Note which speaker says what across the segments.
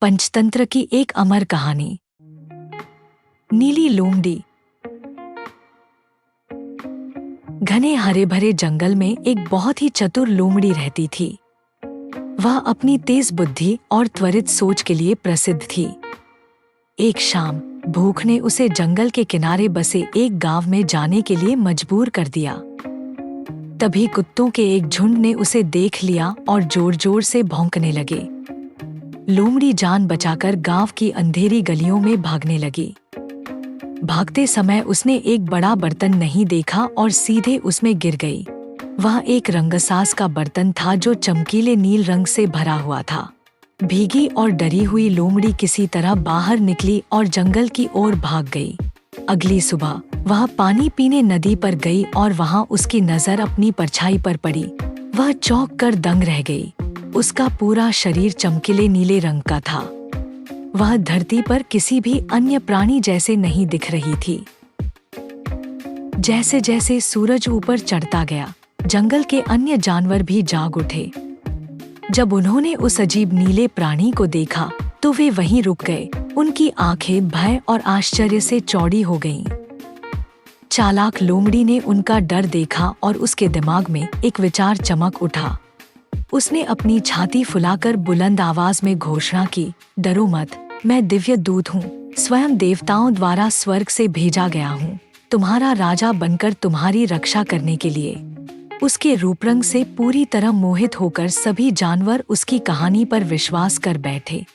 Speaker 1: पंचतंत्र की एक अमर कहानी। नीली लोमड़ी। घने हरे भरे जंगल में एक बहुत ही चतुर लोमड़ी रहती थी। वह अपनी तेज बुद्धि और त्वरित सोच के लिए प्रसिद्ध थी। एक शाम भूख ने उसे जंगल के किनारे बसे एक गांव में जाने के लिए मजबूर कर दिया। तभी कुत्तों के एक झुंड ने उसे देख लिया और जोर जोर से भौंकने लगे। लोमड़ी जान बचाकर गांव की अंधेरी गलियों में भागने लगी। भागते समय उसने एक बड़ा बर्तन नहीं देखा और सीधे उसमें गिर गई। वह एक रंगसास का बर्तन था जो चमकीले नील रंग से भरा हुआ था। भीगी और डरी हुई लोमड़ी किसी तरह बाहर निकली और जंगल की ओर भाग गई। अगली सुबह वह पानी पीने नदी पर गई और वहां उसकी नजर अपनी परछाई पर पड़ी। वह चौंक कर दंग रह गई। उसका पूरा शरीर चमकीले नीले रंग का था। वह धरती पर किसी भी अन्य प्राणी जैसे नहीं दिख रही थी। जैसे जैसे सूरज ऊपर चढ़ता गया, जंगल के अन्य जानवर भी जाग उठे। जब उन्होंने उस अजीब नीले प्राणी को देखा तो वे वहीं रुक गए। उनकी आंखें भय और आश्चर्य से चौड़ी हो गईं। चालाक लोमड़ी ने उनका डर देखा और उसके दिमाग में एक विचार चमक उठा। उसने अपनी छाती फुलाकर बुलंद आवाज में घोषणा की, डरो मत, मैं दिव्य दूत हूँ, स्वयं देवताओं द्वारा स्वर्ग से भेजा गया हूँ, तुम्हारा राजा बनकर तुम्हारी रक्षा करने के लिए। उसके रूपरंग से पूरी तरह मोहित होकर सभी जानवर उसकी कहानी पर विश्वास कर बैठे।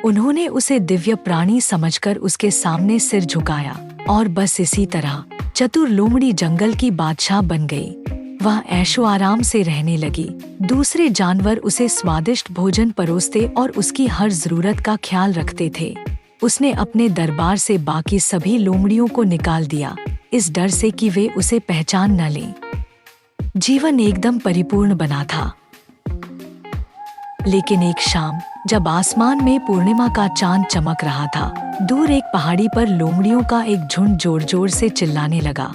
Speaker 1: उन्होंने उसे दिव्य प्राणी समझकर उसके सामने सिर झुकाया और बस इसी तरह चतुर लोमड़ी जंगल की बादशाह बन गई। वह ऐशो आराम से रहने लगी। दूसरे जानवर उसे स्वादिष्ट भोजन परोसते और उसकी हर जरूरत का ख्याल रखते थे। उसने अपने दरबार से बाकी सभी लोमड़ियों को निकाल दिया, इस डर से कि वे उसे पहचान न लें। जीवन एकदम परिपूर्ण बना था। लेकिन एक शाम जब आसमान में पूर्णिमा का चांद चमक रहा था, दूर एक पहाड़ी पर लोमड़ियों का एक झुंड जोर जोर से चिल्लाने लगा।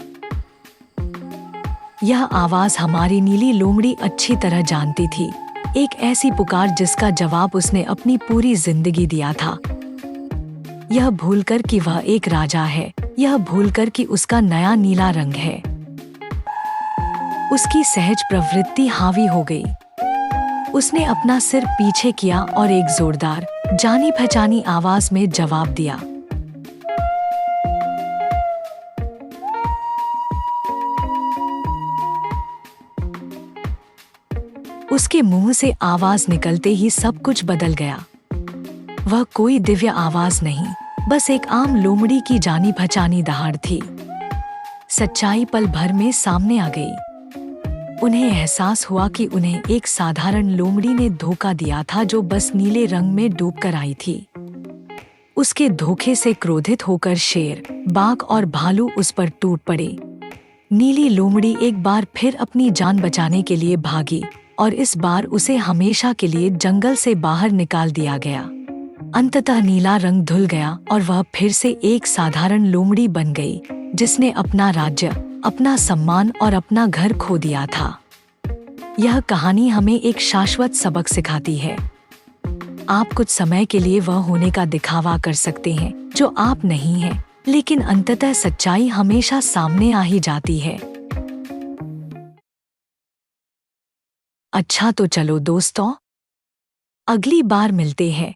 Speaker 1: यह आवाज हमारी नीली लोमड़ी अच्छी तरह जानती थी। एक ऐसी पुकार जिसका जवाब उसने अपनी पूरी जिंदगी दिया था। यह भूलकर कि वह एक राजा है, यह भूलकर कि उसका नया नीला रंग है। उसकी सहज प्रवृत्ति हावी हो गई। उसने अपना सिर पीछे किया और एक जोरदार, जानी पहचानी आवाज में जवाब दिया। उसके मुंह से आवाज निकलते ही सब कुछ बदल गया। वह कोई दिव्य आवाज नहीं, बस एक आम लोमड़ी की जानी पहचानी दहाड़ थी। सच्चाई पल भर में सामने आ गई। उन्हें एहसास हुआ कि उन्हें एक साधारण लोमड़ी ने धोखा दिया था जो बस नीले रंग में डूबकर आई थी। उसके धोखे से क्रोधित होकर शेर, बाघ और भालू उस पर टूट पड़े। नीली लोमड़ी एक बार फिर अपनी जान बचाने के लिए भागी और इस बार उसे हमेशा के लिए जंगल से बाहर निकाल दिया गया। अंततः नीला रंग धुल गया और वह फिर से एक साधारण लोमड़ी बन गई, जिसने अपना राज्य, अपना सम्मान और अपना घर खो दिया था। यह कहानी हमें एक शाश्वत सबक सिखाती है। आप कुछ समय के लिए वह होने का दिखावा कर सकते हैं जो आप नहीं हैं, लेकिन अंततः सच्चाई हमेशा सामने आ ही जाती है। अच्छा तो चलो दोस्तों, अगली बार मिलते हैं।